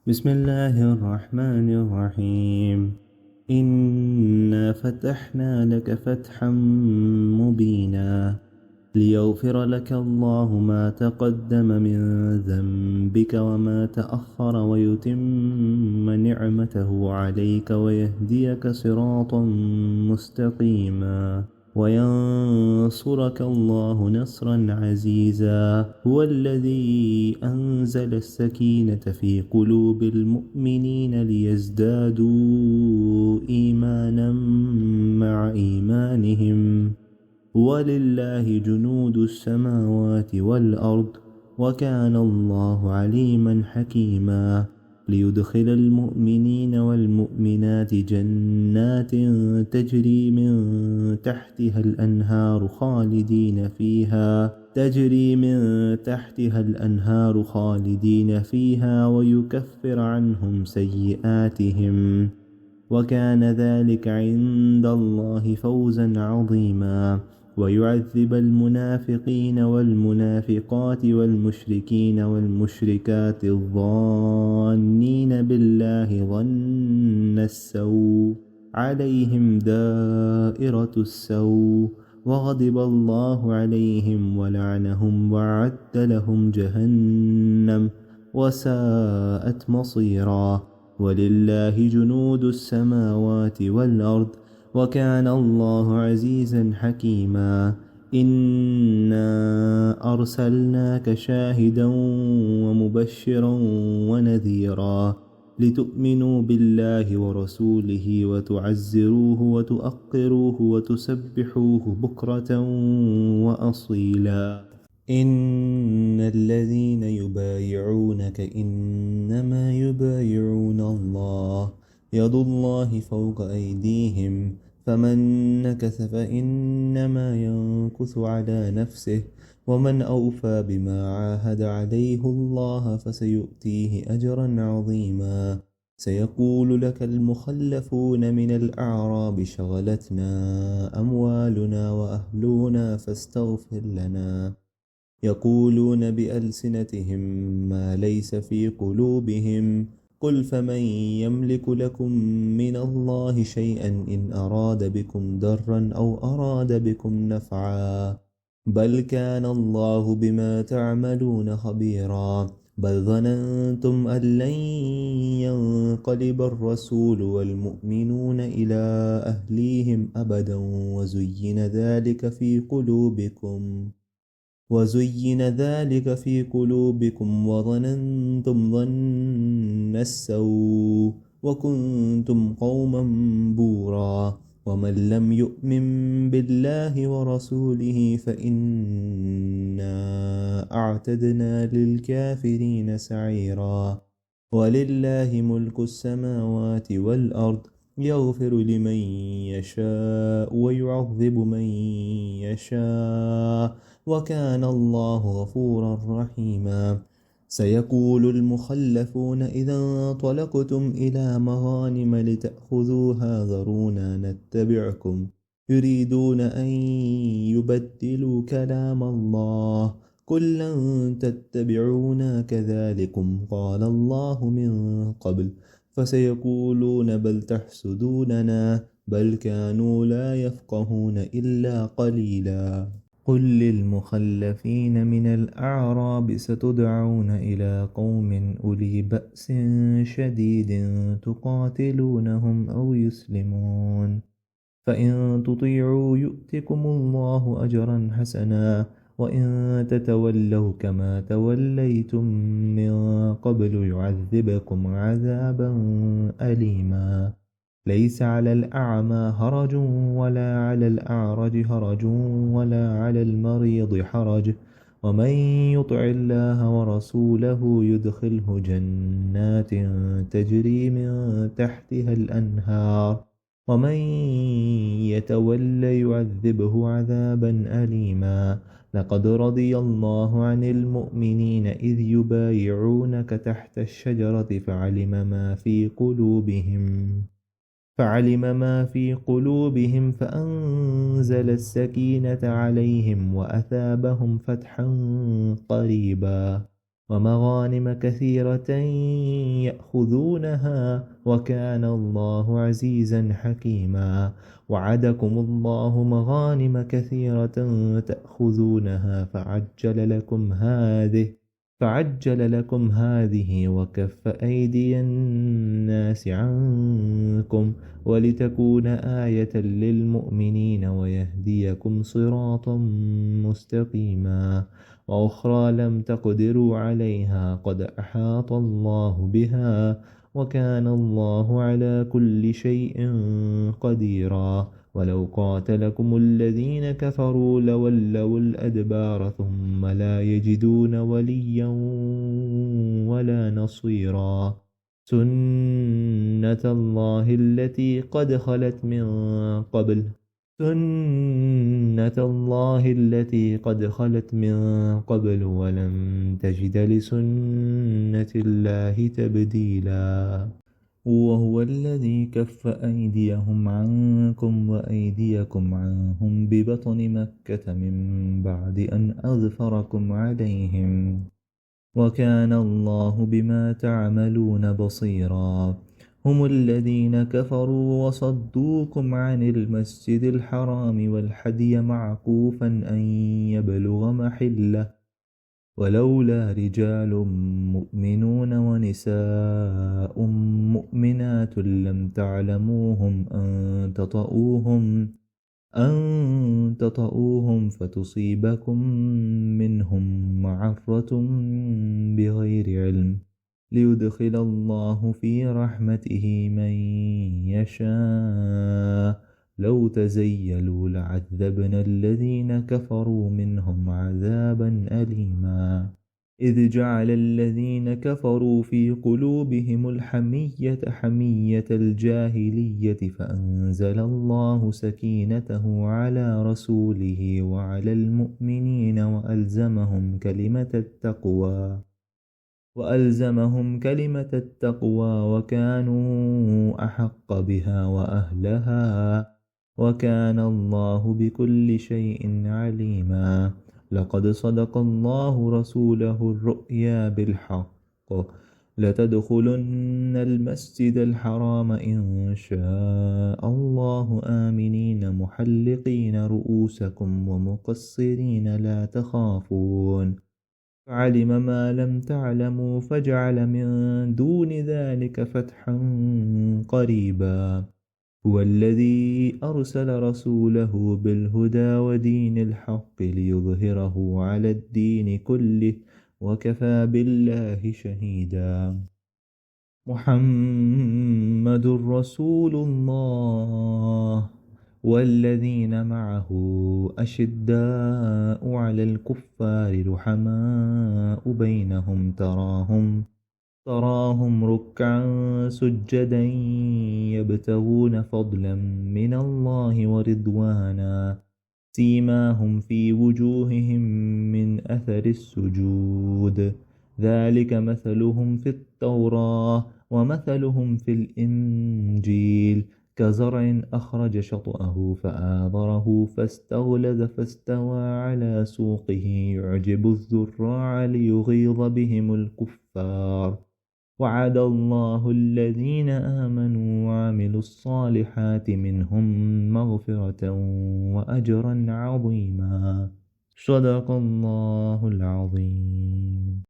بسم الله الرحمن الرحيم. إنا فتحنا لك فتحا مبينا ليغفر لك الله ما تقدم من ذنبك وما تأخر ويتم نعمته عليك ويهديك صراطا مستقيما وينصرك الله نصرا عزيزا. هو الذي أنزل السكينة في قلوب المؤمنين ليزدادوا إيمانا مع إيمانهم ولله جنود السماوات والأرض وكان الله عليما حكيما. ليدخل المؤمنين والمؤمنات جنات تجري من تحتها الأنهار خالدين فيها ويكفر عنهم سيئاتهم وكان ذلك عند الله فوزا عظيما. ويعذب المنافقين والمنافقات والمشركين والمشركات الظانين بالله ظن السوء عليهم دائرة السوء وغضب الله عليهم ولعنهم وأعد لهم جهنم وساءت مصيرا. ولله جنود السماوات والأرض وكان الله عزيزا حكيما. إنا أرسلناك شاهدا ومبشرا ونذيرا لتؤمنوا بالله ورسوله وتعزروه وتؤقروه وتسبحوه بكرة وأصيلا. إن الذين يبايعونك إنما يبايعون الله يد الله فوق أيديهم فمن نكث فإنما ينكث على نفسه ومن أوفى بما عاهد عليه الله فسيؤتيه أجرا عظيما. سيقول لك المخلفون من الأعراب شغلتنا أموالنا وأهلنا فاستغفر لنا يقولون بألسنتهم ما ليس في قلوبهم قل فمن يملك لكم من الله شيئا إن أراد بكم ضرا أو أراد بكم نفعا بل كان الله بما تعملون خبيرا. بل ظننتم أن لن ينقلب الرسول والمؤمنون إلى أهليهم أبدا وزين ذلك في قلوبكم وظننتم ظن السوء وكنتم قوما بورا. ومن لم يؤمن بالله ورسوله فإنا أعتدنا للكافرين سعيرا. ولله ملك السماوات والأرض يغفر لمن يشاء ويعذب من يشاء وكان الله غفورا رحيما. سيقول المخلفون إذا انطلقتم إلى مغانم لتأخذوها ذرونا نتبعكم يريدون أن يبدلوا كلام الله قل لن تتبعونا كذلكم قال الله من قبل فسيقولون بل تحسدوننا بل كانوا لا يفقهون إلا قليلا. قل للمخلفين من الأعراب ستدعون إلى قوم أولي بأس شديد تقاتلونهم أو يسلمون فإن تطيعوا يؤتكم الله أجرا حسنا وإن تتولوا كما توليتم من قبل يعذبكم عذابا أليما. ليس على الأعمى هرج ولا على الأعرج هرج ولا على المريض حرج ومن يطع الله ورسوله يدخله جنات تجري من تحتها الأنهار ومن يتول يعذبه عذابا أليما. لقد رضي الله عن المؤمنين إذ يبايعونك تحت الشجرة فعلم ما في قلوبهم فأنزل السكينة عليهم وأثابهم فتحا قريبا. ومغانم كثيرة يأخذونها وكان الله عزيزا حكيما. وعدكم الله مغانم كثيرة تأخذونها فعجل لكم هذه وكف أيدي الناس عنكم ولتكون آية للمؤمنين ويهديكم صراطا مستقيما. وأخرى لم تقدروا عليها قد أحاط الله بها وكان الله على كل شيء قديرا. ولو قاتلكم الذين كفروا لولوا الأدبار ثم لا يجدون وليا ولا نصيرا. سنة الله التي قد خلت من قبل ولن تجد لسنة الله تبديلا. وهو الذي كف أيديهم عنكم وأيديكم عنهم ببطن مكة من بعد أن أظفركم عليهم وكان الله بما تعملون بصيرا. هم الذين كفروا وصدوكم عن المسجد الحرام والهدي معكوفا أن يبلغ محله ولولا رجال مؤمنون ونساء مؤمنات لم تعلموهم أن تطؤوهم فتصيبكم منهم معرة بغير علم ليدخل الله في رحمته من يشاء. لو تزيلوا لعذبنا الذين كفروا منهم عذابا أليما. إذ جعل الذين كفروا في قلوبهم الحمية حمية الجاهلية فأنزل الله سكينته على رسوله وعلى المؤمنين وألزمهم كلمة التقوى وكانوا أحق بها وأهلها وكان الله بكل شيء عليما. لقد صدق الله رسوله الرؤيا بالحق لتدخلن المسجد الحرام إن شاء الله آمنين محلقين رؤوسكم ومقصرين لا تخافون فعلم ما لم تعلموا فجعل من دون ذلك فتحا قريبا. هو الذي أرسل رسوله بالهدى ودين الحق ليظهره على الدين كله وكفى بالله شهيدا. محمد رسول الله والذين معه أشداء على الكفار رحماء بينهم تراهم ركعا سجدا يبتغون فضلا من الله ورضوانا سيماهم في وجوههم من أثر السجود ذلك مثلهم في التوراة ومثلهم في الإنجيل كزرع أخرج شطأه فآذره فاستغلظ فاستوى على سوقه يعجب الزراع ليغيظ بهم الكفار. وعد الله الذين آمنوا وعملوا الصالحات منهم مغفرة وأجرا عظيما. صدق الله العظيم.